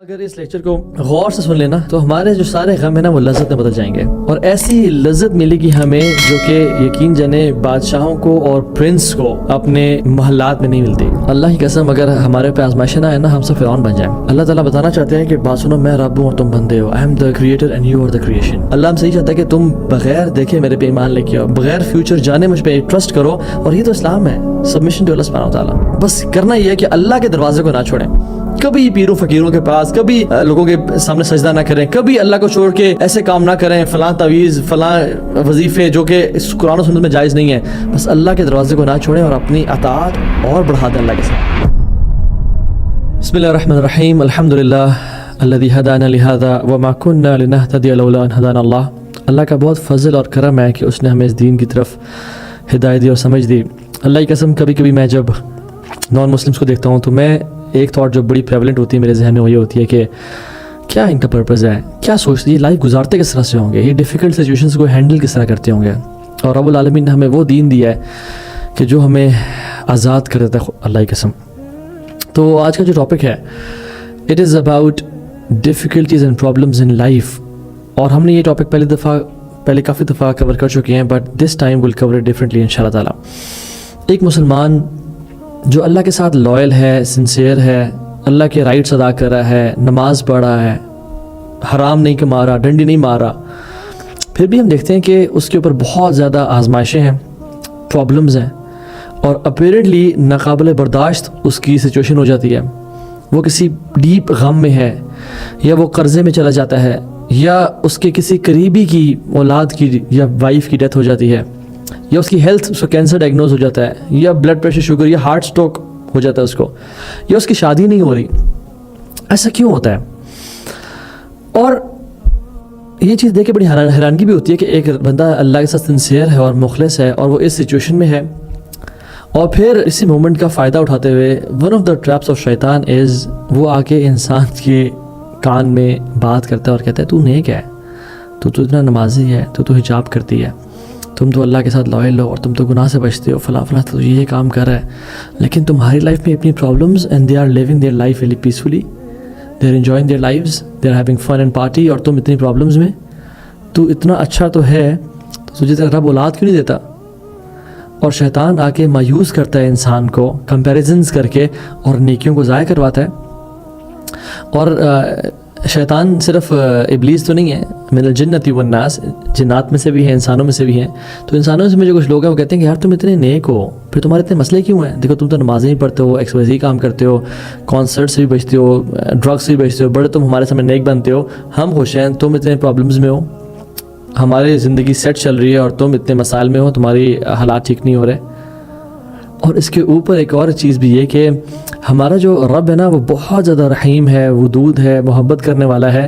اگر اس لیکچر کو غور سے سن لینا تو ہمارے جو سارے غم ہیں نا وہ لذت میں بدل جائیں گے، اور ایسی لذت ملے گی ہمیں جو کہ یقین جانے بادشاہوں کو اور پرنس کو اپنے محلات میں نہیں ملتی۔ اللہ کی قسم اگر ہمارے پہ آزمائشیں نہ آئے نا ہم سب فرعون بن جائیں۔ اللہ تعالیٰ بتانا چاہتے ہیں کہ بات سنو، میں رب ہوں اور تم بندے ہو، I am the creator and you are the creation. اللہ ہم سے یہ چاہتا ہے کہ تم بغیر دیکھے میرے پہ ایمان لے کے آؤ، بغیر فیوچر جانے مجھ پہ ٹرسٹ کرو، اور یہ تو اسلام ہے، سبمیشن ٹو اللہ سبحانہ وتعالیٰ۔ بس کرنا یہ ہے کہ اللہ کے دروازے کو نہ چھوڑیں، کبھی پیروں فقیروں کے پاس، کبھی لوگوں کے سامنے سجدہ نہ کریں، کبھی اللہ کو چھوڑ کے ایسے کام نہ کریں، فلاں تعویذ فلاں وظیفے جو کہ اس قرآن و سنت میں جائز نہیں ہے۔ بس اللہ کے دروازے کو نہ چھوڑیں اور اپنی اطاعت اور بڑھا دیں اللہ کے ساتھ۔ بسم اللہ الرحمن الرحیم، الحمدللہ الذی ہدانا لہذا وما كنا لنہتدی لولا ان ہدانا اللہ۔ اللہ کا بہت فضل اور کرم ہے کہ اس نے ہمیں اس دین کی طرف ہدایت دی اور سمجھ دی۔ اللہ کی قسم کبھی کبھی میں جب نان مسلمس کو دیکھتا ہوں تو میں ایک تھاٹ جو بڑی پریولنٹ ہوتی ہے میرے ذہن میں وہ یہ ہوتی ہے کہ کیا ان کا پرپز ہے، کیا سوچتے ہیں، یہ لائف گزارتے کس طرح سے ہوں گے، یہ ڈیفیکلٹ سچویشنز کو ہینڈل کس طرح کرتے ہوں گے۔ اور رب العالمین نے ہمیں وہ دین دیا ہے کہ جو ہمیں آزاد کر دیتا ہے اللہ کی قسم۔ تو آج کا جو ٹاپک ہے it is about difficulties and problems in life, اور ہم نے یہ ٹاپک پہلے کافی دفعہ کور کر چکے ہیں، but this time will cover it differently ان شاء اللہ تعالیٰ۔ ایک مسلمان جو اللہ کے ساتھ لائل ہے، سنسیئر ہے، اللہ کے رائٹس ادا کر رہا ہے، نماز پڑھ رہا ہے، حرام نہیں کما رہا، ڈنڈی نہیں مار رہا، پھر بھی ہم دیکھتے ہیں کہ اس کے اوپر بہت زیادہ آزمائشیں ہیں، پرابلمز ہیں، اور اپیرنٹلی ناقابل برداشت اس کی سچویشن ہو جاتی ہے۔ وہ کسی ڈیپ غم میں ہے، یا وہ قرضے میں چلا جاتا ہے، یا اس کے کسی قریبی کی اولاد کی یا وائف کی ڈیتھ ہو جاتی ہے، یا اس کی ہیلتھ، اس کو کینسر ڈائگنوز ہو جاتا ہے، یا بلڈ پریشر، شوگر، یا ہارٹ سٹروک ہو جاتا ہے اس کو، یا اس کی شادی نہیں ہو رہی۔ ایسا کیوں ہوتا ہے؟ اور یہ چیز دیکھ کے بڑی حیرانگی بھی ہوتی ہے کہ ایک بندہ اللہ کے ساتھ سنسیئر ہے اور مخلص ہے، اور وہ اس سچویشن میں ہے، اور پھر اسی مومنٹ کا فائدہ اٹھاتے ہوئے one of the traps of شیطان از وہ آ کے انسان کے کان میں بات کرتا ہے اور کہتا ہے تو نیک ہے، تو اتنا نمازی ہے، تو حجاب کرتی ہے، تم تو اللہ کے ساتھ لائل ہو، اور تم تو گناہ سے بچتے ہو، فلاں فلاں، تو یہ کام کر رہا ہے، لیکن تمہاری لائف میں اپنی problems and they are living their life very peacefully, they are enjoying their lives, they are having fun and party, اور تم اتنی پرابلمز میں، تو اتنا اچھا تو ہے، تو تجھے تک رب اولاد کیوں نہیں دیتا؟ اور شیطان آ کے مایوس کرتا ہے انسان کو کمپیریزنز کر کے، اور نیکیوں کو ضائع کرواتا ہے۔ اور شیطان صرف ابلیس تو نہیں ہے، من الجنۃ والناس، جنات میں سے بھی ہیں، انسانوں میں سے بھی ہیں۔ تو انسانوں سے میں جو کچھ لوگ ہیں وہ کہتے ہیں کہ یار تم اتنے نیک ہو، پھر تمہارے اتنے مسئلے کیوں ہیں؟ دیکھو تم تو نمازیں نہیں پڑھتے ہو، XYZ کام کرتے ہو، کانسرٹ سے بھی بچتے ہو، ڈرگس سے بھی بچتے ہو، بڑے تم ہمارے سامنے نیک بنتے ہو، ہم خوش ہیں، تم اتنے پرابلمز میں ہو، ہماری زندگی سیٹ چل رہی ہے اور تم اتنے مسائل میں ہو، تمہاری حالات ٹھیک نہیں ہو رہے۔ اور اس کے اوپر ایک اور چیز بھی یہ کہ ہمارا جو رب ہے نا وہ بہت زیادہ رحیم ہے، ودود ہے، محبت کرنے والا ہے۔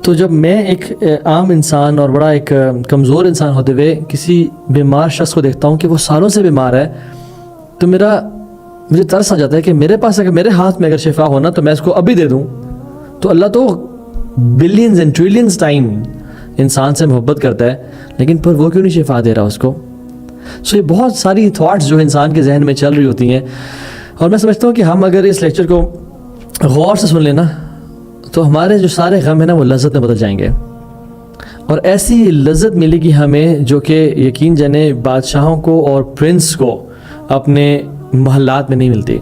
تو جب میں ایک عام انسان اور بڑا ایک کمزور انسان ہوتے ہوئے کسی بیمار شخص کو دیکھتا ہوں کہ وہ سالوں سے بیمار ہے، تو مجھے ترس آ جاتا ہے کہ میرے پاس اگر میرے ہاتھ میں اگر شفا ہونا تو میں اس کو ابھی دے دوں۔ تو اللہ تو بلینز اینڈ ٹریلینز ٹائم انسان سے محبت کرتا ہے، لیکن پر وہ کیوں نہیں شفا دے رہا اس کو؟ سو یہ بہت ساری تھاٹس جو انسان کے ذہن میں چل رہی ہوتی ہیں، اور میں سمجھتا ہوں کہ ہم اگر اس لیکچر کو غور سے سن لینا تو ہمارے جو سارے غم ہیں نا وہ لذت میں بدل جائیں گے، اور ایسی لذت ملے گی ہمیں جو کہ یقین جانے بادشاہوں کو اور پرنس کو اپنے محلات میں نہیں ملتی۔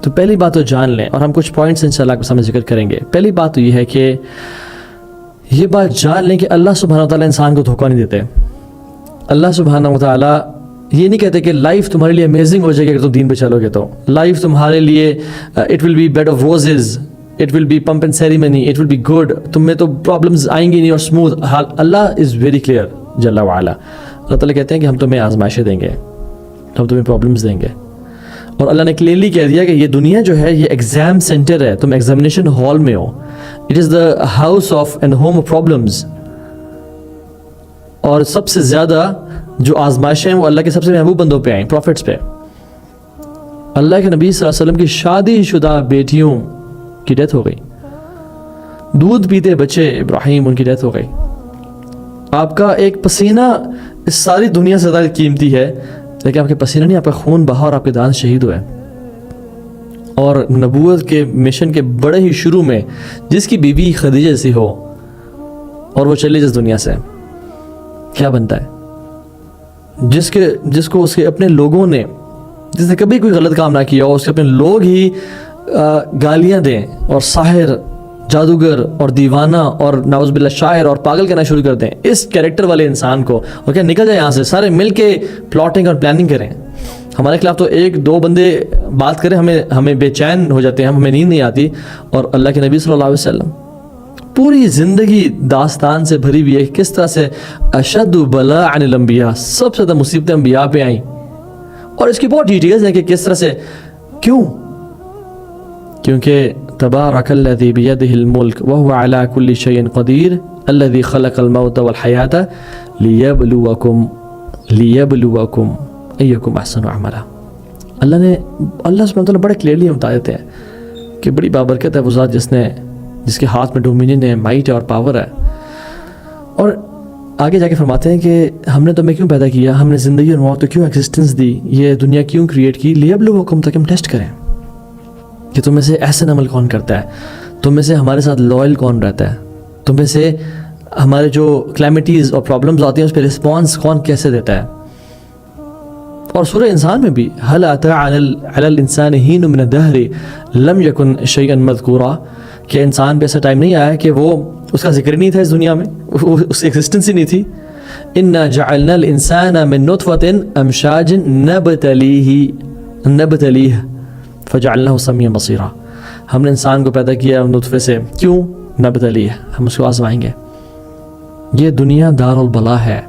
تو پہلی بات تو جان لیں، اور ہم کچھ پوائنٹس انشاءاللہ آپ کے سامنے ذکر کریں گے۔ پہلی بات تو یہ ہے کہ یہ بات جان لیں کہ اللہ سبحانہ وتعالیٰ انسان کو دھوکہ نہیں دیتے۔ اللہ سبحانہ وتعالیٰ یہ نہیں کہتے کہ لائف تمہارے لیے امیزنگ ہو جائے گی اگر تم دین پہ چلو گے، تو لائف تمہارے لیے it will be bed of roses, it will be pomp and ceremony, it will be good, تم میں تو پرابلمز آئیں گی نہیں اور اسموتھ۔ اللہ از ویری کلیئر جل وعلا۔ اللہ تعالیٰ کہتے ہیں کہ ہم تمہیں آزمائشیں دیں گے، ہم تمہیں پرابلمز دیں گے، اور اللہ نے کلیئرلی کہہ دیا کہ یہ دنیا جو ہے یہ ایگزام سینٹر ہے، تم ایگزامینیشن ہال میں ہو، it is the house of and home of problems. اور سب سے زیادہ جو آزمائشیں ہیں وہ اللہ کے سب سے محبوب بندوں پہ آئیں، پروفٹس پہ۔ اللہ کے نبی صلی اللہ علیہ وسلم کی شادی شدہ بیٹیوں کی ڈیتھ ہو گئی، دودھ پیتے بچے ابراہیم ان کی ڈیتھ ہو گئی۔ آپ کا ایک پسینہ اس ساری دنیا سے زیادہ قیمتی ہے، لیکن آپ کے پسینہ نہیں، آپ کا خون بہا اور آپ کے دانت شہید ہوئے۔ اور نبوت کے مشن کے بڑے ہی شروع میں جس کی بیوی خدیجہ جیسی ہو اور وہ چلی جس دنیا سے، کیا بنتا ہے؟ جس کو اس کے اپنے لوگوں نے، جس نے کبھی کوئی غلط کام نہ کیا ہو، اس کے اپنے لوگ ہی گالیاں دیں اور ساحر، جادوگر اور دیوانہ اور نعوذ باللہ شاعر اور پاگل کہنا شروع کر دیں اس کیریکٹر والے انسان کو، اور کیا نکل جائے یہاں سے، سارے مل کے پلاٹنگ اور پلاننگ کریں ہمارے خلاف، تو ایک دو بندے بات کریں ہمیں بے چین ہو جاتے ہیں، ہمیں نیند نہیں آتی، اور اللہ کے نبی صلی اللہ علیہ وسلم پوری زندگی داستان سے بھری ہوئی ہے کس طرح سے اشد بلاء عن الانبیاء، سب سے زیادہ مصیبتیں انبیاء پہ آئیں، اور اس کی بہت ڈیٹیلز ہیں کہ کس طرح سے، کیونکہ تبارک الذی بیدہ الملک وہو علی کل شیء قدیر الذی خلق الموت والحیاۃ لیبلوکم ایکم احسن عملا۔ اللہ سبحانہ وتعالیٰ بڑے کلیئرلی بتا دیتے ہیں کہ بڑی بابرکت ہے وہ ذات جس کے ہاتھ میں ڈومینین ہے، مائٹ ہے اور پاور ہے، اور آگے جا کے فرماتے ہیں کہ ہم نے تمہیں کیوں پیدا کیا، ہم نے زندگی اور موت کو کیوں ایگزسٹنس دی، یہ دنیا کیوں کریٹ کی، لیبلوکم، تاکہ ہم ٹیسٹ کریں کہ تم میں سے احسن عمل کون کرتا ہے، تم میں سے ہمارے ساتھ لوئل کون رہتا ہے، تم میں سے ہمارے جو کلیمٹیز اور پرابلمز آتی ہیں اس پہ رسپانس کون کیسے دیتا ہے۔ اور سورہ انسان میں بھی هل اتى على الانسان حين من الدهر لم يكن شيئا مذكورا، کہ انسان پہ ایسا ٹائم نہیں آیا کہ وہ اس کا ذکر نہیں تھا اس دنیا میں، اس کی ایگزسٹنس ہی نہیں تھی۔ انا جعلنا الانسان من نطفة امشاج نبتلیہ فجعلناه سمیعا بصیرا، ہم نے انسان کو پیدا کیا نطفے سے، کیوں؟ نبتلیہ، ہم اس کو آزمائیں گے۔ یہ دنیا دار البلا ہے،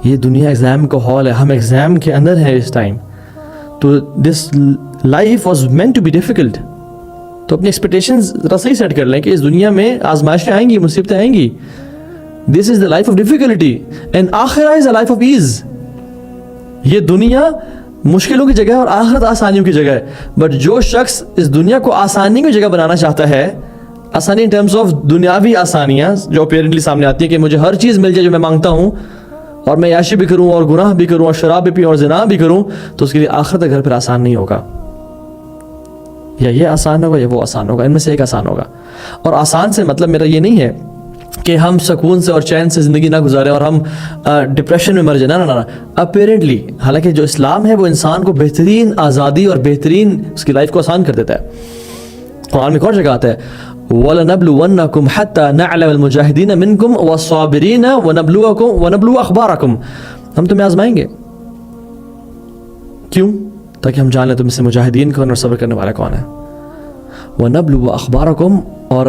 یہ دنیا ایگزام کا ہال ہے، ہم ایگزام کے اندر ہیں اس ٹائم، تو this life was meant to be difficult, تو اپنی ایکسپیکٹیشنز ذرا صحیح سیٹ کر لیں کہ اس دنیا میں آزمائشیں آئیں گی، مصیبتیں آئیں گی، this is the life of difficulty and آخرہ is a life of ease. یہ دنیا مشکلوں کی جگہ اور آخرت آسانیوں کی جگہ ہے، بٹ جو شخص اس دنیا کو آسانی کی جگہ بنانا چاہتا ہے، آسانی ان ٹرمز آف دنیاوی آسانیاں جو اپیرنٹلی سامنے آتی ہیں کہ مجھے ہر چیز مل جائے جو میں مانگتا ہوں، اور میں عیاشی بھی کروں اور گناہ بھی کروں اور شراب بھی پیوں اور زنا بھی کروں، تو اس کے لیے آخرت کا گھر پھر آسان نہیں ہوگا، یا یہ آسان ہوگا یا وہ آسان ہوگا، ان میں سے ایک آسان ہوگا۔ اور آسان سے مطلب میرا یہ نہیں ہے کہ ہم سکون سے اور چین سے زندگی نہ گزاریں اور ہم ڈپریشن میں مر جائیں، نہ اپیرنٹلی، حالانکہ جو اسلام ہے وہ انسان کو بہترین آزادی اور بہترین اس کی لائف کو آسان کر دیتا ہے۔ قرآن میں ایک اور جگہ آتا ہے وَلَنَبْلُوَنَّكُمْ حَتَّى نَعْلَمَ الْمُجَاهِدِينَ مِنْكُمْ وَالصَّابِرِينَ وَنَبْلُوَ أَخْبَارَكُمْ، ہم تمہیں آزمائیں گے، کیوں؟ تاکہ ہم جان لیں تم سے مجاہدین کون اور صبر کرنے والا کون ہے۔ وَنَبْلُوَ أَخْبَارَكُمْ، اور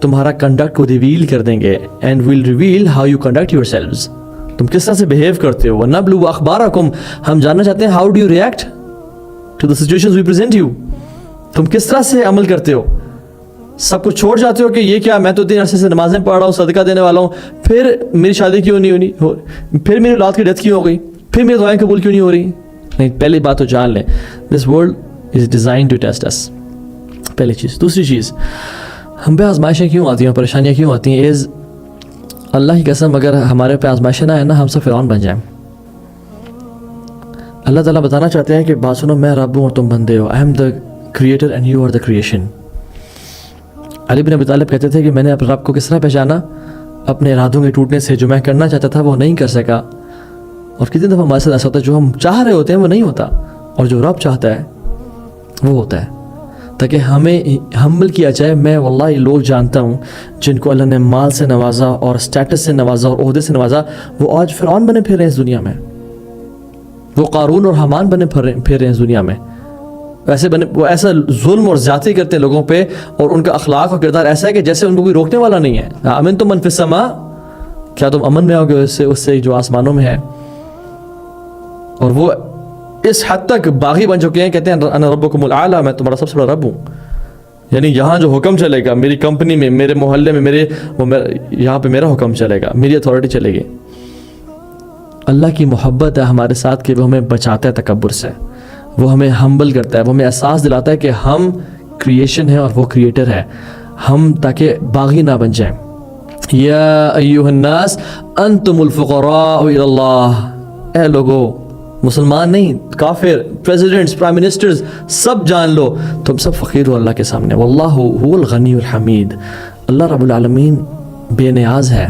تمہارا کنڈکٹ کو ریویل کر دیں گے، and we'll reveal how you conduct yourselves, تم کس طرح سے بہیو کرتے ہو۔ وَنَبْلُوَ أَخْبَارَكُمْ، ہم جاننا چاہتے ہیں how do you react to the situations we present you, تم کس طرح سے عمل کرتے ہو، سب کچھ چھوڑ جاتے ہو کہ یہ کیا، میں تو 3 عرصے سے نمازیں پڑھ رہا ہوں، صدقہ دینے والا ہوں، پھر میری شادی کیوں نہیں ہونی، پھر میری اولاد کی ڈیتھ کیوں ہو گئی، پھر میری دعائیں قبول کیوں نہیں ہو رہی؟ نہیں، پہلی بات تو جان لیں this world is design to test us, پہلی چیز۔ دوسری چیز، ہم پہ آزمائشیں کیوں آتی ہیں، پریشانیاں کیوں آتی ہیں؟ اللہ کی قسم اگر ہمارے پہ آزمائشیں نہ آئیں نا، ہم سب فرعون بن جائیں۔ اللہ تعالیٰ بتانا چاہتے ہیں کہ بات سنو، میں رب ہوں اور تم بندے ہو، I am the creator and you are the creation. Ali bin Abi Talib کہتے تھے کہ میں نے اپنے رب کو کس طرح پہچانا؟ اپنے ارادوں کے ٹوٹنے سے، جو میں کرنا چاہتا تھا وہ نہیں کر سکا، اور کتنی دفعہ ہمارے ساتھ ایسا ہوتا ہے جو ہم چاہ رہے ہوتے ہیں وہ نہیں ہوتا، اور جو رب چاہتا ہے وہ ہوتا ہے، تاکہ ہمیں ہمبل کیا جائے۔ میں واللہ لوگ جانتا ہوں جن کو اللہ نے مال سے نوازا اور اسٹیٹس سے نوازا اور عہدے سے نوازا، وہ آج فرعون بنے پھر رہے ہیں اس دنیا میں، وہ قارون اور حامان بنے پھر رہے ہیں اس دنیا میں، ویسے بنے، وہ ایسا ظلم اور زیادتی کرتے ہیں لوگوں پہ، اور ان کا اخلاق اور کردار ایسا ہے کہ جیسے ان کو کوئی روکنے والا نہیں ہے۔ امن تم من فی السماء، کیا تم امن میں ہوگے اس سے جو آسمانوں میں ہے؟ اور وہ اس حد تک باغی بن چکے ہیں، کہتے ہیں انا ربکم الاعلی، میں تمہارا سب سے بڑا رب ہوں، یعنی یہاں جو حکم چلے گا، میری کمپنی میں، میرے محلے میں، یہاں پہ میرا حکم چلے گا، میری اتھارٹی چلے گی۔ اللہ کی محبت ہے ہمارے ساتھ کہ وہ ہمیں بچاتا ہے تکبر سے، وہ ہمیں ہمبل کرتا ہے، وہ ہمیں احساس دلاتا ہے کہ ہم کریشن ہے اور وہ کریٹر ہے، ہم تاکہ باغی نہ بن جائیں۔ یا ایھا الناس انتم الفقراء الی اللہ، اے لوگو مسلمان نہیں, کافر, پریزیڈنٹس, پرائم منسٹرز, سب جان لو تم سب فقیر ہو اللہ کے سامنے. واللہ هو الغنی الحمید, اللہ رب العالمین بے نیاز ہے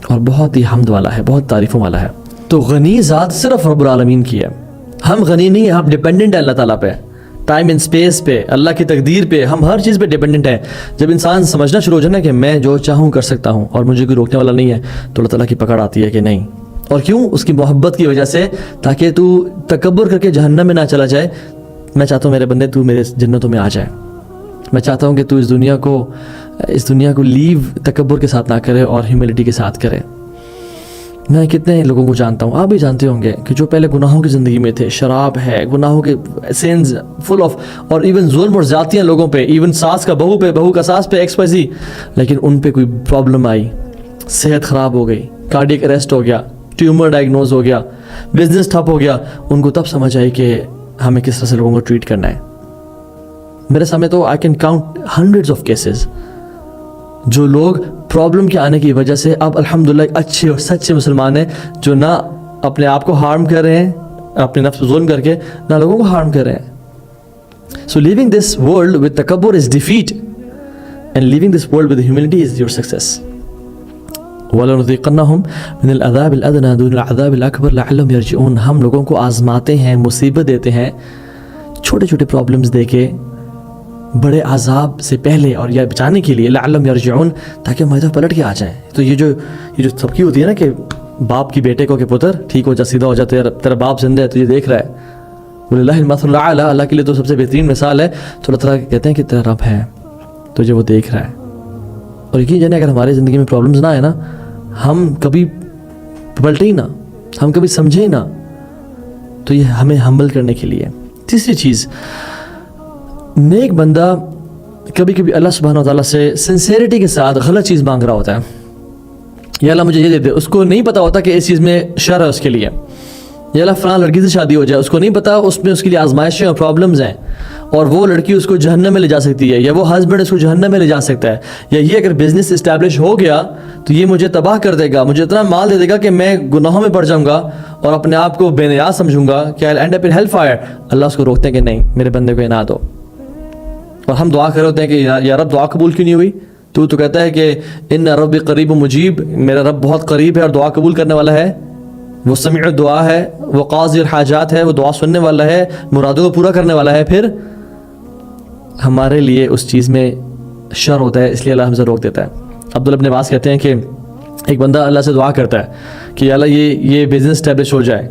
اور بہت ہی حمد والا ہے, بہت تعریفوں والا ہے. تو غنی ذات صرف رب العالمین کی ہے, ہم غنی نہیں ہیں, ہم ڈیپینڈنٹ ہیں اللہ تعالیٰ پہ, ٹائم اینڈ اسپیس پہ, اللہ کی تقدیر پہ, ہم ہر چیز پہ ڈیپینڈنٹ ہیں. جب انسان سمجھنا شروع ہو جائے نا کہ میں جو چاہوں کر سکتا ہوں اور مجھے کوئی روکنے والا نہیں ہے, تو اللہ تعالیٰ کی پکڑ آتی ہے کہ نہیں. اور کیوں؟ اس کی محبت کی وجہ سے, تاکہ تو تکبر کر کے جہنم میں نہ چلا جائے. میں چاہتا ہوں میرے بندے تو میرے جنتوں میں آ جائے. میں چاہتا ہوں کہ تو اس دنیا کو لیو تکبر کے ساتھ نہ کرے اور ہیوملٹی کے ساتھ کرے. میں کتنے لوگوں کو جانتا ہوں, آپ بھی جانتے ہوں گے, کہ جو پہلے گناہوں کی زندگی میں تھے, شراب ہے, گناہوں کے سینز فل آف, اور ایون ظلم اور زیادتیاں لوگوں پہ, ایون ساس کا بہو پہ, بہو کا ساس پہ, XYZ, لیکن ان پہ کوئی پرابلم آئی, صحت خراب ہو گئی, کارڈیک اریسٹ ہو گیا, ٹیومر ڈائگنوز ہو گیا, بزنس ٹھپ ہو گیا, ان کو تب سمجھ آئی کہ ہمیں کس طرح سے لوگوں کو ٹریٹ کرنا ہے. میرے سامنے تو I can count hundreds of cases جو لوگ پرابلم کے آنے کی وجہ سے اب الحمدللہ ایک اچھے اور سچے مسلمان ہیں, جو نہ اپنے آپ کو ہارم کر رہے ہیں اپنے نفس ظلم کر کے, نہ لوگوں کو ہارم کر رہے ہیں. So living this world with تکبر is defeat, and living this world with humility is your success. وَلَنُذِيقَنَّهُمْ مِنَ الْعَذَابِ الْأَدْنَىٰ دُونَ الْعَذَابِ الْأَكْبَرِ لَعَلَّهُمْ يَرْجِعُونَ. ہم لوگوں کو آزماتے ہیں, مصیبت دیتے ہیں, چھوٹے چھوٹے پرابلمز دے کے, بڑے عذاب سے پہلے اور یا بچانے کے لیے, لعلہم یرجعون, تاکہ ہماری طرف پلٹ کے آ جائیں. تو یہ جو سب کی ہوتی ہے نا کہ باپ کی بیٹے کو کہ پتر ٹھیک ہو جا, سیدھا ہو جا, تیرا باپ زندہ ہے, تجھے دیکھ رہا ہے, وللہ المثل الاعلی, اللہ کے لیے تو سب سے بہترین مثال ہے. تو اللہ تعالیٰ کہتے ہیں کہ تیرا رب ہے, تجھے وہ دیکھ رہا ہے. اور یقین جانے اگر ہماری زندگی میں پرابلمز نہ آئے نا, ہم کبھی پلٹے ہی نہ, ہم کبھی سمجھے ہی نہ, تو یہ ہمیں ہمبل کرنے کے لیے. تیسری چیز, نیک بندہ کبھی کبھی اللہ سبحانہ و تعالیٰ سے سنسیریٹی کے ساتھ غلط چیز مانگ رہا ہوتا ہے, یا اللہ مجھے یہ دے دے. اس کو نہیں پتا ہوتا کہ اس چیز میں شر ہے اس کے لیے, یا اللہ فلاں لڑکی سے شادی ہو جائے, اس کو نہیں پتا اس میں اس کے لیے آزمائشیں اور پرابلمز ہیں, اور وہ لڑکی اس کو جہنم میں لے جا سکتی ہے, یا وہ ہسبینڈ اس کو جہنم میں لے جا سکتا ہے, یا یہ اگر بزنس اسٹیبلش ہو گیا تو یہ مجھے تباہ کر دے گا, مجھے اتنا مال دے دے گا کہ میں گناہوں میں پڑ جاؤں گا اور اپنے آپ کو بے نیاز سمجھوں گا کہ I'll end up in hellfire. اللہ اس کو روکتے ہیں کہ نہیں, میرے بندے کو یہ نہ دو. اور ہم دعا کر رہے ہوتے ہیں کہ یا رب دعا قبول کیوں نہیں ہوئی؟ تو کہتا ہے کہ ان رب قریب مجیب, میرا رب بہت قریب ہے اور دعا قبول کرنے والا ہے, وہ سمیع الدعا ہے, وہ قاضی الحاجات ہے, وہ دعا سننے والا ہے, مرادوں کو پورا کرنے والا ہے. پھر ہمارے لیے اس چیز میں شر ہوتا ہے, اس لیے اللہ ہم سے روک دیتا ہے. عبداللہ ابن عباس کہتے ہیں کہ ایک بندہ اللہ سے دعا کرتا ہے کہ اللہ یہ بزنس اسٹیبلش ہو جائے,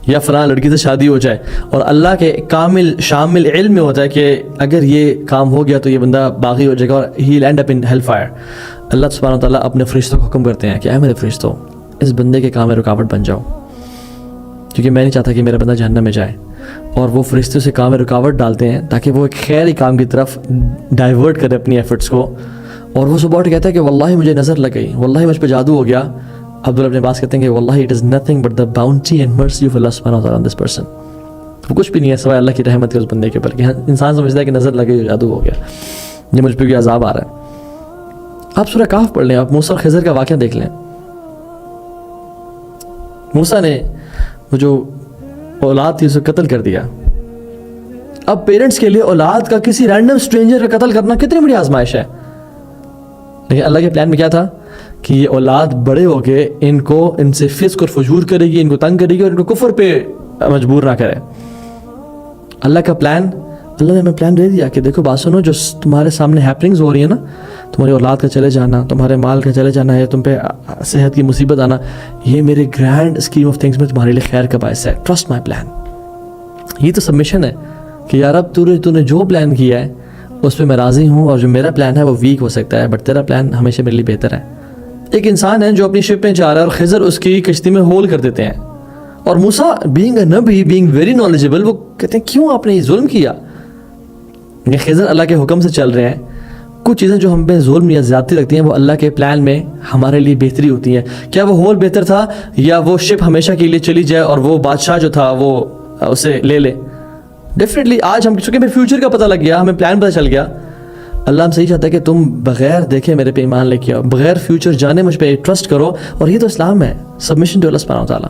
یا فلاں لڑکی سے شادی ہو جائے, اور اللہ کے کامل شامل علم میں ہوتا ہے کہ اگر یہ کام ہو گیا تو یہ بندہ باغی ہو جائے گا اور he will end up in hell fire. اللہ سبحانہ و تعالیٰ اپنے فرشتوں کو حکم کرتے ہیں کہ اے میرے فرشتوں, اس بندے کے کام میں رکاوٹ بن جاؤ, کیونکہ میں نہیں چاہتا کہ میرا بندہ جہنم میں جائے. اور وہ فرشتوں سے کام میں رکاوٹ ڈالتے ہیں تاکہ وہ ایک خیری کام کی طرف ڈائیورٹ کرے اپنی ایفرٹس کو. اور وہ صبح اٹھ کہتا ہے کہ واللہ مجھے نظر لگ گئی, واللہ مجھ پہ جادو ہو گیا. عبداللہ ابن عباس کہتے ہیں کہ واللہ it is nothing but the bounty and mercy of Allah subhanahu wa ta'ala on this person. وہ کچھ بھی نہیں ہے سوائے اللہ کی رحمت کے اس بندے کے اوپر, کہ انسان سمجھتا ہے کہ نظر لگے, جادو ہو گیا, یہ مجھ پہ کوئی عذاب آ رہا ہے. آپ سورہ کہف پڑھ لیں, آپ موسیٰ اور خضر کا واقعہ دیکھ لیں. موسیٰ نے وہ جو اولاد تھی اسے قتل کر دیا. اب پیرنٹس کے لیے اولاد کا کسی رینڈم اسٹرینجر کا قتل کرنا کتنی بڑی آزمائش ہے, لیکن اللہ کے پلان میں کیا تھا کہ یہ اولاد بڑے ہو کے ان سے فسق اور فجور کرے گی, ان کو تنگ کرے گی اور ان کو کفر پہ مجبور نہ کرے. اللہ کا پلان, اللہ نے ہمیں پلان دے دیا کہ دیکھو بات سنو, جو تمہارے سامنے ہیپننگز ہو رہی ہیں نا, تمہاری اولاد کا چلے جانا, تمہارے مال کا چلے جانا ہے, تم پہ صحت کی مصیبت آنا, یہ میرے گرینڈ اسکیم آف تھنگس میں تمہارے لیے خیر کا باعث ہے. Trust my plan. یہ تو سبمیشن ہے کہ یار اب تو نے جو پلان کیا ہے اس پہ میں راضی ہوں, اور جو میرا پلان ہے وہ ویک ہو سکتا ہے, بٹ تیرا پلان ہمیشہ میرے لیے بہتر ہے. ایک انسان ہے جو اپنی شپ میں جا رہا ہے اور خضر اس کی کشتی میں ہول کر دیتے ہیں, اور موسیٰ بینگ اے نبی, بینگ ویری نالجبل, وہ کہتے ہیں کیوں آپ نے یہ ظلم کیا. خضر اللہ کے حکم سے چل رہے ہیں. کچھ چیزیں جو ہم پہ ظلم یا زیادتی لگتی ہیں وہ اللہ کے پلان میں ہمارے لیے بہتری ہوتی ہیں. کیا وہ ہول بہتر تھا, یا وہ شپ ہمیشہ کے لیے چلی جائے اور وہ بادشاہ جو تھا وہ اسے لے لے؟ ڈیفینیٹلی آج ہم چونکہ ہمیں فیوچر کا پتہ لگ گیا, ہمیں پلان پتہ چل گیا. اللہ ہم سے ہی چاہتا ہے کہ تم بغیر دیکھے میرے پہ ایمان لے کے آؤ, بغیر فیوچر جانے مجھ پہ ٹرسٹ کرو, اور یہ تو اسلام ہے, سبمیشن ٹو اللہ سبحانہ و تعالیٰ.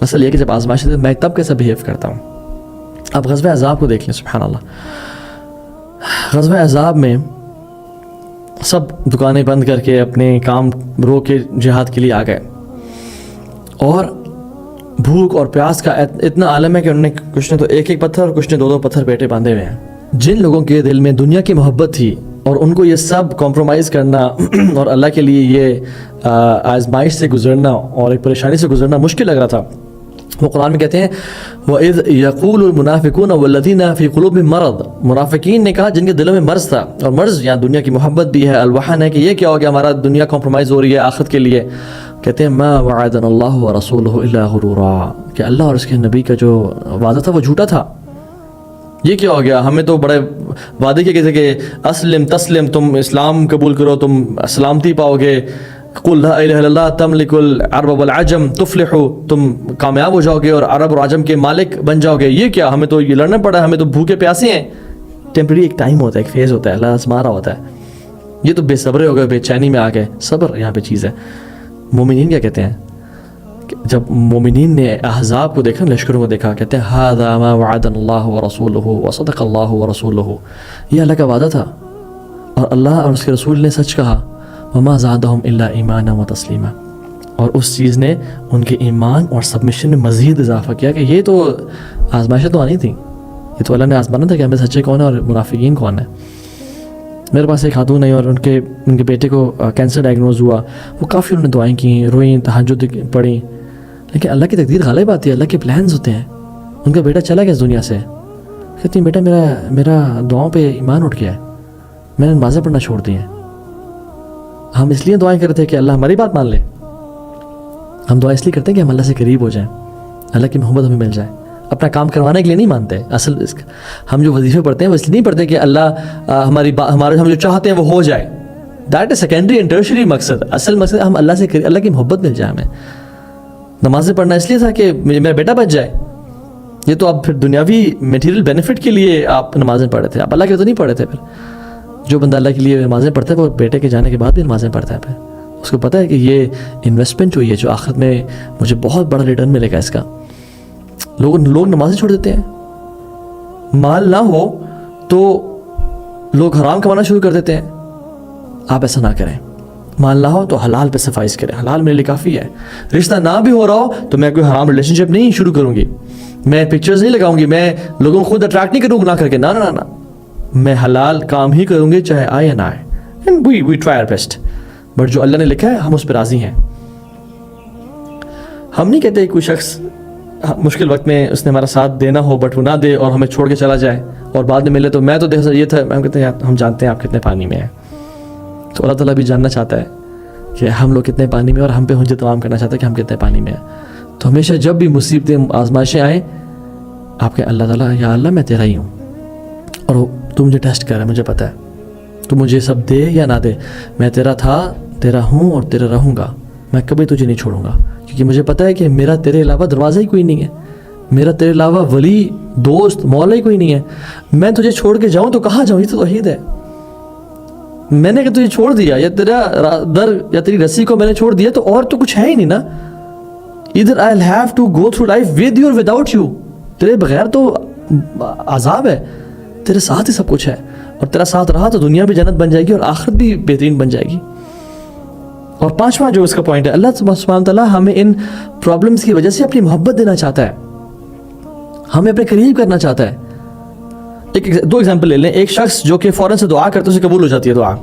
اصل یہ کہ جب آزمائش ہے میں تب کیسا بہیو کرتا ہوں. اب غزوہ احزاب کو دیکھ لیں, سبحان اللہ. غزوہ احزاب میں سب دکانیں بند کر کے اپنے کام رو کے جہاد کے لیے آ گئے, اور بھوک اور پیاس کا اتنا عالم ہے کہ انہوں نے کچھ نے تو ایک ایک پتھر اور کچھ نے دو دو پتھر بیٹے باندھے ہوئے ہیں. جن لوگوں کے دل میں دنیا کی محبت تھی اور ان کو یہ سب کمپرومائز کرنا اور اللہ کے لیے یہ آزمائش سے گزرنا اور ایک پریشانی سے گزرنا مشکل لگ رہا تھا, وہ قرآن میں کہتے ہیں وَإِذْ يَقُولُ الْمُنَافِقُونَ وَالَّذِينَ فِي قُلُوبِهِم مَرَضٌ, منافقین نے کہا جن کے دلوں میں مرض تھا, اور مرض یہاں دنیا کی محبت بھی ہے, الوحن ہے کہ یہ کیا ہو گیا ہمارا دنیا کمپرومائز ہو رہی ہے آخرت کے لیے. کہتے ہیں مَا وَعَدَنَا اللَّهُ وَرَسُولُهُ إِلَّا غُرُورًا, کہ اللہ اور اس کے نبی کا جو وعدہ تھا وہ جھوٹا تھا. یہ کیا ہو گیا, ہمیں تو بڑے وعدے کیے گئے کہ اسلم تسلم, تم اسلام قبول کرو تم سلامتی پاؤ گے, قل لا الہ الا اللہ تملک العرب والعجم تفلحوا, تم کامیاب ہو جاؤ گے اور عرب اور عجم کے مالک بن جاؤ گے. یہ کیا, ہمیں تو یہ لڑنا پڑا, ہمیں تو بھوکے پیاسے ہیں. ٹیمپری ایک ٹائم ہوتا ہے, ایک فیز ہوتا ہے, اللہ آزما رہا ہوتا ہے. یہ تو بے صبرے ہو گئے, بے چینی میں آ گئے. صبر یہاں پہ چیز ہے. مومنین کیا کہتے ہیں, جب مومنین نے احزاب کو دیکھا, لشکروں کو دیکھا, کہتے ہیں ھذا ما وعدنا اللہ ورسولہ وصدق اللہ ورسولہ, یہ اللہ کا وعدہ تھا اور اللہ اور اس کے رسول نے سچ کہا. وما زادہم الا ایمانا وتسلیما, اور اس چیز نے ان کے ایمان اور سبمشن میں مزید اضافہ کیا کہ یہ تو آزمائشیں تو آنی تھیں, یہ تو اللہ نے آزمانا تھا کہ ہمیں سچے کون ہیں اور منافقین کون ہیں. میرے پاس ایک خاتون ہے اور ان کے بیٹے کو کینسر ڈائگنوز ہوا. وہ کافی انہوں نے دعائیں کیں, روئیں, تہجد پڑھیں, لیکن اللہ کی تقدیر غالب آتی ہے, اللہ کے پلانز ہوتے ہیں. ان کا بیٹا چلا گیا اس دنیا سے. کہتی ہیں بیٹا میرا دعاؤں پہ ایمان اٹھ گیا ہے, میں نے نمازیں پڑھنا چھوڑ دی ہیں. ہم اس لیے دعائیں کرتے ہیں کہ اللہ ہماری بات مان لے. ہم دعا اس لیے کرتے ہیں کہ ہم اللہ سے قریب ہو جائیں, اللہ کی محبت ہمیں مل جائے. اپنا کام کروانے کے لیے نہیں مانتے. اصل ہم جو وظیفے پڑھتے ہیں وہ اس لیے نہیں پڑھتے کہ اللہ ہمارے ہم جو چاہتے ہیں وہ ہو جائے. That is secondary and tertiary مقصد. اصل مقصد ہم اللہ سے اللہ کی محبت مل جائے ہمیں. نمازیں پڑھنا اس لیے تھا کہ میرا بیٹا بچ جائے. یہ تو اب پھر دنیاوی میٹیریل بینیفٹ کے لیے آپ نمازیں پڑھے تھے, آپ اللہ کے تو نہیں پڑھے تھے. پھر جو بندہ اللہ کے لیے نمازیں پڑھتا ہے وہ بیٹے کے جانے کے بعد بھی نمازیں پڑھتا ہے. پھر اس کو پتہ ہے کہ یہ انویسٹمنٹ ہوئی ہے جو آخرت میں مجھے بہت بڑا ریٹرن ملے گا اس کا. لوگ نمازیں چھوڑ دیتے ہیں. مال نہ ہو تو لوگ حرام کمانا شروع کر دیتے ہیں. آپ ایسا نہ کریں. مال نہ ہو تو حلال پہ صفائش کریں, حلال میرے لیے کافی ہے. رشتہ نہ بھی ہو رہا ہو تو میں کوئی حرام ریلیشن شپ نہیں شروع کروں گی, میں پکچرز نہیں لگاؤں گی, میں لوگوں کو خود اٹریکٹ نہیں کروں گناہ کر کے. نہ نہ نہ, میں حلال کام ہی کروں گی چاہے آئے یا نہ آئے. And we try our best. But جو اللہ نے لکھا ہے ہم اس پہ راضی ہیں. ہم نہیں کہتے کوئی شخص مشکل وقت میں اس نے ہمارا ساتھ دینا ہو بٹ وہ نہ دے اور ہمیں چھوڑ کے چلا جائے اور بعد میں ملے تو میں تو دیکھ یہ تھا. ہم کہتے ہیں ہم جانتے ہیں آپ کتنے پانی میں ہیں. تو اللہ تعالیٰ بھی جاننا چاہتا ہے کہ ہم لوگ کتنے پانی میں, اور ہم پہ حجت تمام کرنا چاہتا ہے کہ ہم کتنے پانی میں ہیں. تو ہمیشہ جب بھی مصیبتیں آزمائشیں آئیں آپ کہیں اللہ تعالیٰ یا اللہ میں تیرا ہی ہوں اور تو مجھے ٹیسٹ کر رہا ہے, مجھے پتہ ہے تو مجھے سب دے یا نہ دے, میں تیرا تھا, تیرا ہوں اور تیرا رہوں گا. میں کبھی تجھے نہیں چھوڑوں گا کیونکہ مجھے پتہ ہے کہ میرا تیرے علاوہ دروازہ ہی کوئی نہیں ہے, میرا تیرے علاوہ ولی دوست مولا ہی کوئی نہیں ہے. میں تجھے چھوڑ کے جاؤں تو کہاں جاؤں, یہ تو توحید ہے. میں نے کہ تجھے چھوڑ دیا یا تیرا در یا تیری رسی کو میں نے چھوڑ دیا تو اور تو کچھ ہے ہی نہیں نا. ادھر I'll have to go through life with you or without you. تیرے بغیر تو عذاب ہے, تیرے ساتھ ہی سب کچھ ہے, اور تیرا ساتھ رہا تو دنیا بھی جنت بن جائے گی اور آخرت بھی بہترین بن جائے گی. اور پانچواں جو اس کا پوائنٹ ہے, اللہ سبحانہ تعالیٰ ہمیں ان پرابلمس کی وجہ سے اپنی محبت دینا چاہتا ہے, ہمیں اپنے قریب کرنا چاہتا ہے. دو ایگزامپل لے لیں. ایک شخص جو کہ فوراً سے دعا کرتے اسے قبول ہو جاتی ہے دعا,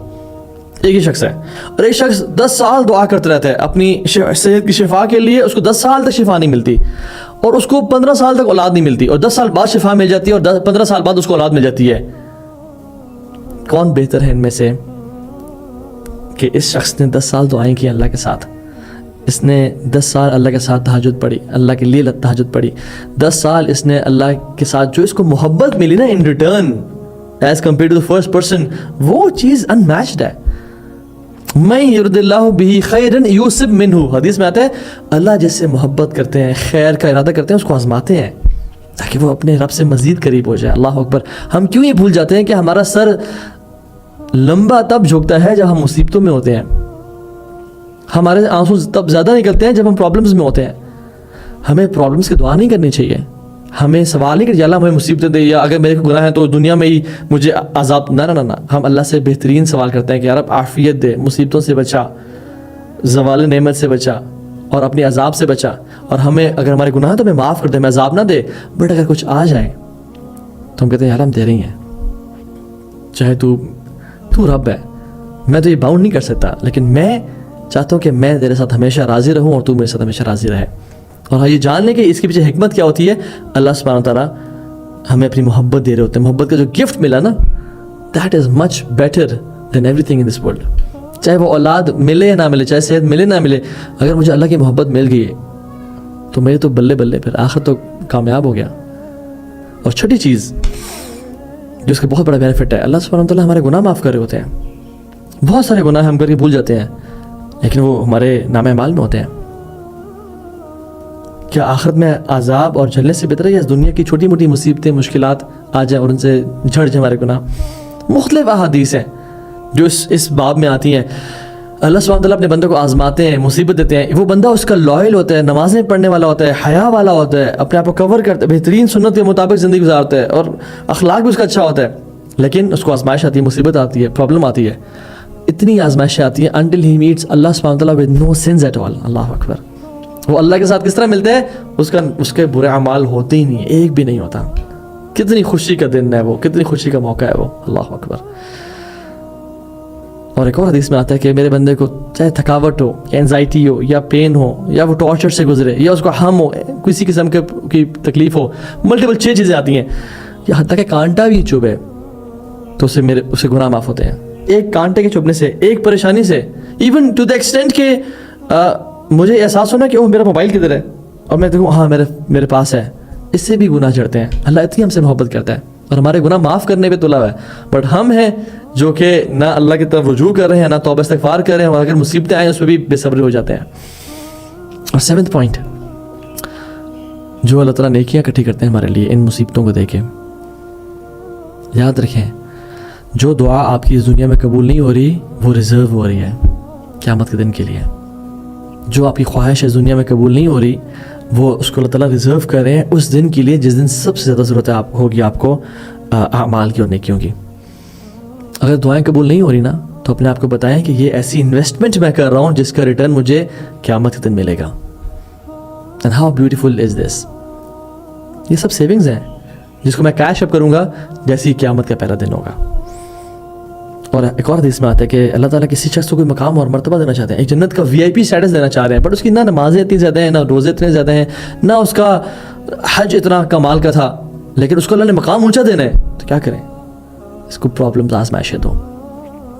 ایک ہی شخص ہے. اور ایک شخص 10 سال دعا کرتے رہتا ہے اپنی صحت کی شفا کے لیے, اس کو 10 سال تک شفا نہیں ملتی, اور اس کو 15 سال تک اولاد نہیں ملتی, اور 10 سال بعد شفا مل جاتی ہے اور 15 سال بعد اس کو اولاد مل جاتی ہے. کون بہتر ہے ان میں سے کہ اس شخص نے 10 سال دعائیں کی اللہ کے ساتھ, اس نے 10 سال اللہ کے ساتھ تہجد پڑھی, اللہ کے لیے تہجد پڑھی, 10 سال اس نے اللہ کے ساتھ جو اس کو محبت ملی نا in return as compare to the first person, وہ چیز ان میچڈ ہے. میں یرد اللہ بہ خیرا یوسب منہ, حدیث میں آتا ہے اللہ جس سے محبت کرتے ہیں, خیر کا ارادہ کرتے ہیں, اس کو آزماتے ہیں تاکہ وہ اپنے رب سے مزید قریب ہو جائے. اللہ اکبر. ہم کیوں یہ بھول جاتے ہیں کہ ہمارا سر لمبا تب جھکتا ہے جب ہم مصیبتوں میں ہوتے ہیں, ہمارے آنسو تب زیادہ نکلتے ہیں جب ہم پرابلمز میں ہوتے ہیں, ہمیں پرابلمس کی دعا نہیں کرنی چاہیے. ہمیں سوال نہیں کہ یا اللہ ہمیں مصیبتیں دے, یا اگر میرے کو گناہ ہے تو دنیا میں ہی مجھے عذاب. نہ ہم اللہ سے بہترین سوال کرتے ہیں کہ یا رب عافیت دے, مصیبتوں سے بچا, زوال نعمت سے بچا, اور اپنی عذاب سے بچا. اور ہمیں اگر ہمارے گناہ ہیں تو ہمیں معاف کر دے, ہمیں عذاب نہ دے. بٹ اگر کچھ آ جائے تو ہم کہتے ہیں یار ہم تیرے ہی ہیں, چاہے تو رب ہے, میں تو یہ باؤنڈ نہیں کر سکتا, لیکن میں چاہتا ہوں کہ میں تیرے ساتھ ہمیشہ راضی رہوں اور تو میرے ساتھ ہمیشہ راضی رہے. اور یہ جان لیں کہ اس کے پیچھے حکمت کیا ہوتی ہے. اللہ سبحانہ تعالیٰ ہمیں اپنی محبت دے رہے ہوتے ہیں. محبت کا جو گفٹ ملا نا, that is much better than everything in this world. چاہے وہ اولاد ملے یا نہ ملے, چاہے صحت ملے نہ ملے, اگر مجھے اللہ کی محبت مل گئی ہے تو میرے تو بلے بلے, پھر آخر تو کامیاب ہو گیا. اور چھوٹی چیز جو اس کا بہت بڑا بینیفٹ ہے, اللہ سبحانہ تعالیٰ ہمارے گناہ معاف کر رہے ہوتے ہیں. بہت سارے گناہ ہم کر کے بھول جاتے ہیں, لیکن وہ ہمارے نام اعمال میں ہوتے ہیں. کیا آخرت میں عذاب اور جلنے سے بہتر ہے یا اس دنیا کی چھوٹی موٹی مصیبتیں مشکلات آ جائیں اور ان سے جھڑ جائیں ہمارے گناہ؟ مختلف احادیث ہیں جو اس باب میں آتی ہیں. اللہ سبحانہ تعالیٰ اپنے بندے کو آزماتے ہیں, مصیبت دیتے ہیں. وہ بندہ اس کا لائل ہوتا ہے, نمازیں پڑھنے والا ہوتا ہے, حیا والا ہوتا ہے, اپنے آپ کو کور کرتا ہے, بہترین سنت کے مطابق زندگی گزارتا ہے, اور اخلاق بھی اس کا اچھا ہوتا ہے. لیکن اس کو آزمائش آتی ہے, مصیبت آتی ہے, پرابلم آتی ہے. اتنی آزمائشیں آتی ہیں until he meets اللہ سبحانہ تعالیٰ with no sins at all. اللہ اکبر. وہ اللہ کے ساتھ کس طرح ملتے ہیں, اس کے برے اعمال ہوتے ہی نہیں, ایک بھی نہیں ہوتا. کتنی خوشی کا دن ہے وہ, کتنی خوشی کا موقع ہے وہ. اللہ اکبر. اور ایک اور حدیث میں آتا ہے کہ میرے بندے کو چاہے تھکاوٹ ہو, یا انزائٹی ہو, یا پین ہو, یا وہ ٹارچر سے گزرے, یا اس کو ہم ہو, کسی قسم کی تکلیف ہو, ملٹیپل 6 چیزیں آتی ہیں, یا حتیٰ کہ کانٹا بھی چبھے تو اسے گناہ معاف ہوتے ہیں. ایک کانٹے کے چبھنے سے, ایک پریشانی سے, ایون ٹو دا ایکسٹینٹ کہ مجھے احساس ہونا کہ وہ میرا موبائل کدھر ہے, اور میں دیکھوں ہاں میرے پاس ہے, اس سے بھی گناہ چڑھتے ہیں. اللہ اتنی ہم سے محبت کرتا ہے اور ہمارے گناہ معاف کرنے پہ تلا ہوا ہے. بٹ ہم ہیں جو کہ نہ اللہ کی طرف رجوع کر رہے ہیں, نہ توبہ استغفار کر رہے ہیں, اور اگر مصیبتیں آئیں اس پہ بھی بے صبر ہو جاتے ہیں. اور 7th پوائنٹ, جو اللہ تعالیٰ نیکیاں اکٹھی کرتے ہیں ہمارے لیے ان مصیبتوں کو دیکھ کے, یاد رکھیں جو دعا آپ کی اس دنیا میں قبول نہیں ہو رہی وہ ریزرو ہو رہی ہے قیامت کے دن کے لیے. جو آپ کی خواہش اس دنیا میں قبول نہیں ہو رہی وہ اس کو اللہ تعالیٰ ریزرو کر رہے ہیں اس دن کے لیے جس دن سب سے زیادہ ضرورت ہوگی آپ کو اعمال کی اور نیکیوں کی. اگر دعائیں قبول نہیں ہو رہی نا تو اپنے آپ کو بتائیں کہ یہ ایسی انویسٹمنٹ میں کر رہا ہوں جس کا ریٹرن مجھے قیامت کے دن ملے گا. اینڈ ہاؤ بیوٹیفل از دس. یہ سب سیونگز ہیں جس کو میں کیش اپ کروں گا جیسی قیامت کا پہلا دن ہوگا. اور ایک اور حدیث میں آتا ہے کہ اللہ تعالیٰ کسی شخص کو کوئی مقام اور مرتبہ دینا چاہتے ہیں, ایک جنت کا VIP اسٹیٹس دینا چاہ رہے ہیں, بٹ اس کی نہ نمازیں اتنی زیادہ ہیں, نہ روزے اتنے زیادہ ہیں, نہ اس کا حج اتنا کمال کا تھا, لیکن اس کو اللہ نے مقام اونچا دینا ہے. تو کیا کریں, اس کو پرابلمز آزمائشیں دو,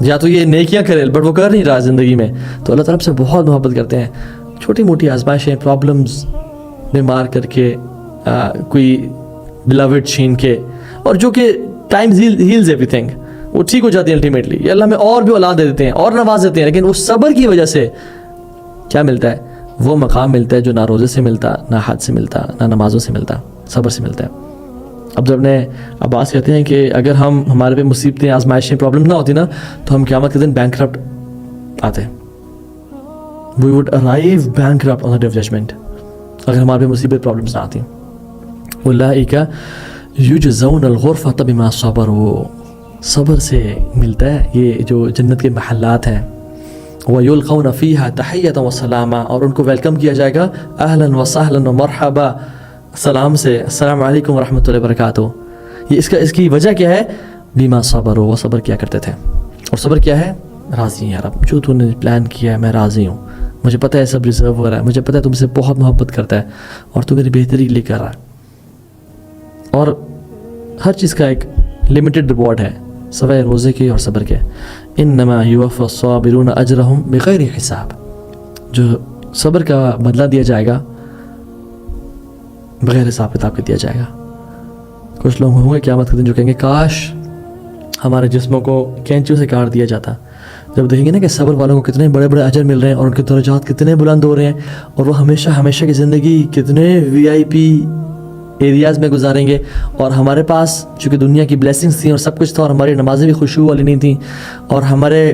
یا تو یہ نیکیاں کرے بٹ وہ کر نہیں رہا زندگی میں, تو اللہ تعالیٰ سے بہت محبت کرتے ہیں. چھوٹی موٹی آزمائشیں, پرابلمز میں مار کر کے, کوئی بلاوڈ چھین کے, اور جو کہ ٹائم ہیلز ایوری تھنگ, وہ ٹھیک ہو جاتی ہے الٹیمیٹلی. یہ اللہ میں اور بھی اولاد دے دیتے ہیں اور نواز دیتے ہیں, لیکن اس صبر کی وجہ سے کیا ملتا ہے, وہ مقام ملتا ہے جو نہ روزے سے ملتا, نہ حج سے ملتا, نہ نمازوں سے ملتا, صبر سے ملتا ہے. اب جب اپنے عباس کہتے ہیں کہ اگر ہمارے پہ مصیبتیں, آزمائشیں, پرابلم نہ ہوتی نا تو ہم قیامت کے دن بینکرپٹ آتے. We would arrive bankrupt on the day of judgment اگر ہمارے پہ مصیبت, پرابلمس نہ آتی. اولئک یجزون الغرفۃ بما صبروا, صبر سے ملتا ہے یہ جو جنت کے محلات ہیں. وَيُلْقَوْنَ فِيهَا تَحِيَّةً وَسَلَامًا, اور ان کو ویلکم کیا جائے گا اہلاً وسہلاً ومرحبا, سلام سے, السلام علیکم ورحمۃ اللہ وبرکاتہ. یہ اس کی وجہ کیا ہے, بما صبروا, وہ صبر کیا کرتے تھے. اور صبر کیا ہے, راضی ہیں یار اب جو تو نے پلان کیا ہے میں راضی ہوں, مجھے پتہ ہے سب ریزرو ہو رہا ہے, مجھے پتہ ہے تم سے بہت محبت کرتا ہے اور تو میری بہتری لے کر رہا ہے. اور ہر چیز کا ایک لمیٹڈ ریوارڈ ہے سوائے روزے کے اور صبر کے. انما یوفی الصابرون اجرہم بغیر حساب, جو صبر کا بدلہ دیا جائے گا بغیر حساب کتاب کے دیا جائے گا. کچھ لوگ ہوں گے قیامت کے دن جو کہیں گے کاش ہمارے جسموں کو کینچیوں سے کاٹ دیا جاتا. جب دیکھیں گے نا کہ صبر والوں کو کتنے بڑے بڑے اجر مل رہے ہیں اور ان کے درجات کتنے بلند ہو رہے ہیں, اور وہ ہمیشہ کی زندگی کتنے VIP ایریاز میں گزاریں گے, اور ہمارے پاس چونکہ دنیا کی بلیسنگز تھیں اور سب کچھ تھا, اور ہماری نمازیں بھی خشوع والی نہیں تھیں, اور ہمارے